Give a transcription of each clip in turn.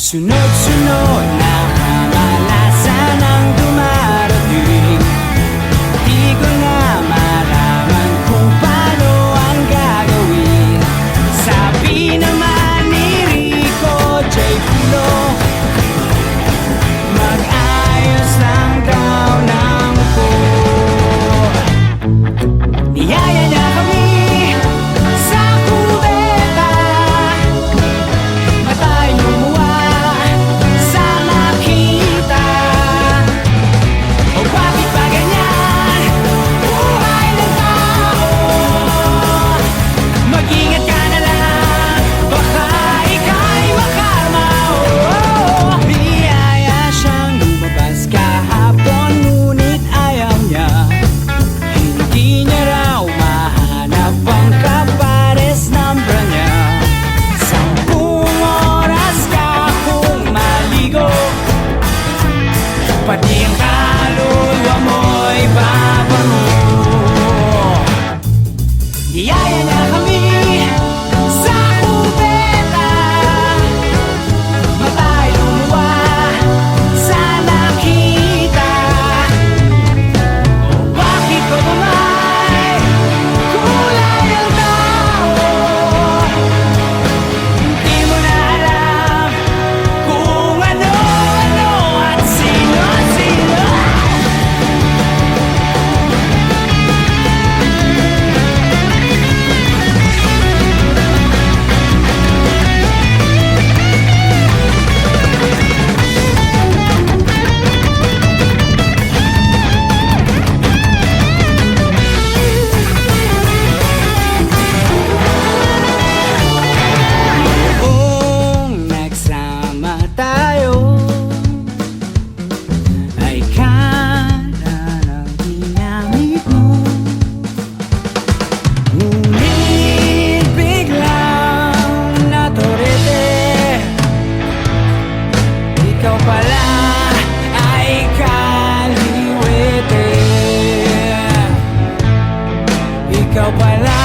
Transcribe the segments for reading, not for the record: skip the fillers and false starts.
Sunod-sunod na kamalasan ang dumarating. Di ko na malaman kung paano ang gagawin. Sabi naman ni Rico J. Pulo, mag-ayos lang daw ng po. Niyaya niya kami sa kubeta, matay lumuwa sa makita. O bakit ba ganyan buhay ng tao? Mag-ingat ka na lang, baka ika'y makamao. Biyaya siyang lumabas kahapon, ngunit ayaw niya. Hindi niya raw mahanap ang kapares number niya. 10 oras ka kung maligo, pati ang kaluluwa mo'y babango. Niyaya niya kami sa kubeta, matay lumuwa sa nakita. Bakit ko bumay kulay ang tao? Di mo na alam kung ano-ano at sino-sino. Kung nagsama tayo, ay kala ng ginamit mo. Ngunit biglang natorete, ikaw pala ay kaliwete. Ikaw pala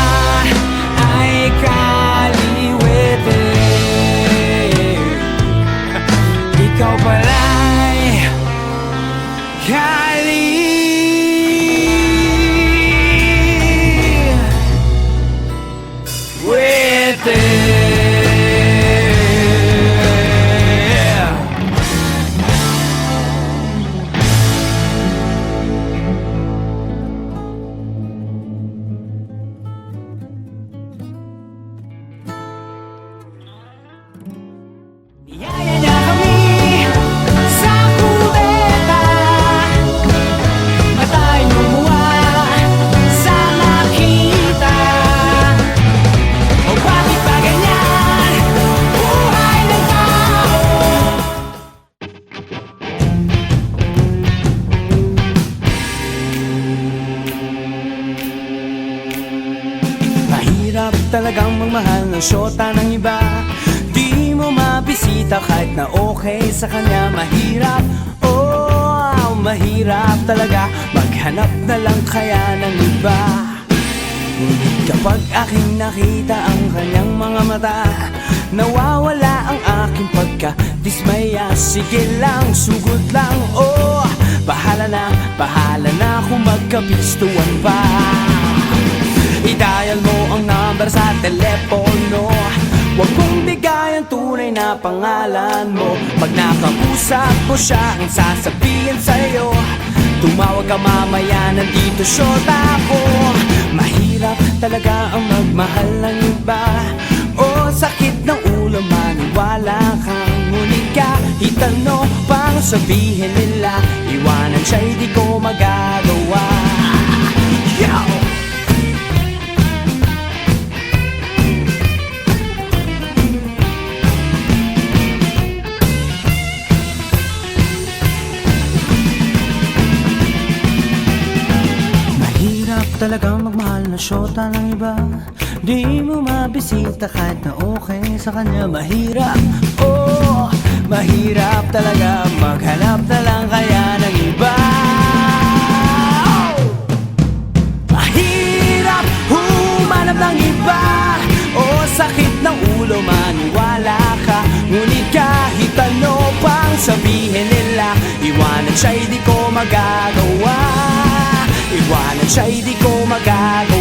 ay kaliwete. Ikaw pala'y kaliwete. Niyaya niya kami sa kubeta, matay lumuwa sa makita. O bakit ba ganyan buhay ng tao? Mahirap talagang magmahal ng syota ng iba. Di mo mabisita kahit na okay sa kanya. Mahirap, oh, mahirap talaga maghanap na lang kaya ng iba. Ngunit kapag aking nakita ang kanyang mga mata, nawawala ang aking pagka-dismaya. Sige lang, sugod lang, oh, bahala na kung magkapistuan pa. I-dial mo ang number sa telepono, huwag mong bigay ang tunay na pangalan mo. Pag nakausap mo siya, ang sasabihin sa'yo, tumawag ka mamaya, nandito syota ko. Mahirap talaga ang magmahal ng iba. O sakit ng ulo, maniwala kang ngunit kahit ano pang sabihin nila, iwanan siya'y di ko magagawa. Yo! Talagang magmahal na syota ng iba. Di mo mabisita kahit na okay sa kanya. Mahirap, oh, mahirap talaga maghanap na lang kaya ng iba. Oh! Mahirap humanap ng iba. Oh, sakit ng ulo, maniwala ka. Ngunit kahit ano Iwanan siya'y di ko magagawa. Iwanan siya'y di ko magagawa.